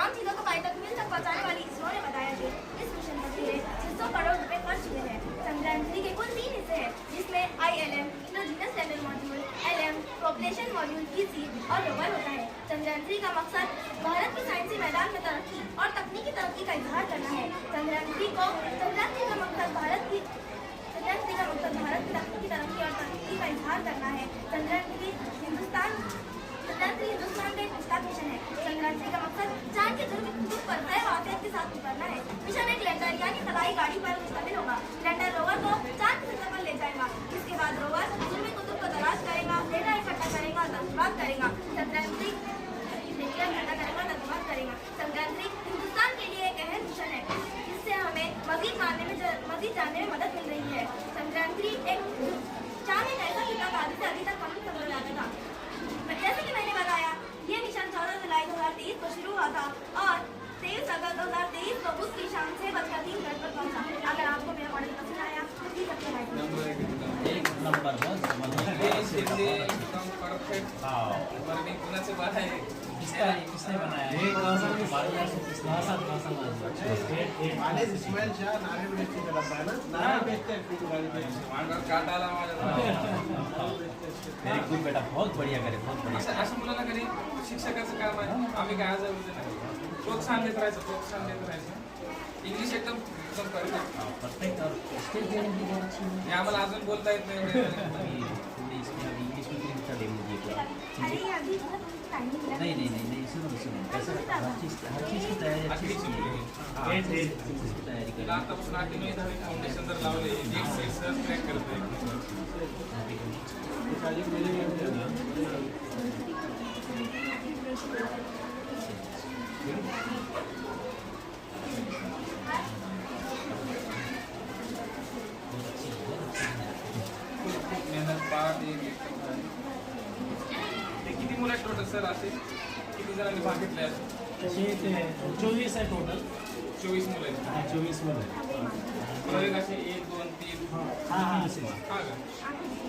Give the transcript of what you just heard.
तमाम चीजों को पानी तक मिल तक पहुँचाने वाली इसरो ने बताया कि इस मिशन पर पूरे 600 करोड़ रुपए खर्च हुए हैं। चंद्रयान-3 के कुल 3 हिस्से हैं, जिसमें ILM endogenous lander module, LM propulsion module PC और रोवर होता है। चंद्रयान-3 का मकसद भारत की साइंसी मैदान में तरक्की और तकनीकी तरक्की का इजहार करना है। चंद्रयान-3 का मकसद भारत की तकनीकी तरक्की और तरक्की का इजहार करना है। चंद्रयान-3 हिंदुस्तान का एक विस्तार मिशन है। चंद्रयान-3 का मकसद चांद के ध्रुव पर तय वाक़ियत के साथ उतरना है। मिशन एक लैंडर यानी खलाई गाड़ी पर मुश्तमिल होगा। लैंडर रोवर को चांद की सतह पर ले जाएगा। इसके बाद रोवर ज़मीन कुतुब को तलाश करेगा, डेटा इकट्ठा करेगा और तस्वीरात करेगा। चंद्रयान-3 हिंदुस्तान के लिए एक अहम मिशन है, जिससे हमें मज़ीद जानने में मदद मिल रही है। चंद्रयान-3 चांद एक ऐसा खिता था जिसे अभी तक कभी समझा जाता था। जैसे कि मैंने बताया, ये मिशन 14 जुलाई 2023 को शुरू हुआ था और 23 अगस्त 2023 को उसकी शाम 6:03 पर पहुंचा। अगर आपको मेरा मॉडल पसंद आया तो प्लीज अपने लाइक एक नंबर बस एकदम परफेक्ट वर्णिंग कुणाचे बनाए किसने बनाया है? मानेज इस्माइल शाह नारे बेचते का डब्बा है ना, नारे बेचते हैं पूरी गाड़ी बेचते हैं। मांगर काटाला माझ्या वेरी गुड बेटा, बहुत बढ़िया करे, बहुत बढ़िया. असं मुलांना कधी शिक्षकाचं काम आहे. आम्ही काय आज नाही प्रोत्साहन देत राहायचं. इंग्लिश एकदम परफेक्ट परफेक्ट और स्टेज देने की बहुत अच्छी है. हे आम्हाला अजून बोलता येत नाही एवढे. थोड़ी इसमें अभी इंग्लिश में भी हिस्सा ले लीजिए क्या? अरे ये अभी बहुत टाइम मिला नहीं सुनो कैसा हर चीज़ की तैयारी अच्छी की चीज़ की तैयारी तिला करें. आतापासून 8वी 10वी फाउंडेशन जर लावले एक सेट सहज क्रॅक करतोय. खूप मेहनत पाठ ते किती मुलं आहेत टोटल सर असे किती जणांनी भाग घेतले असे? तसे ते 24 आहे टोटल. 24 मुलं आहेत. 24 मध्ये प्रयोग असे 1 2 3 हां हा का?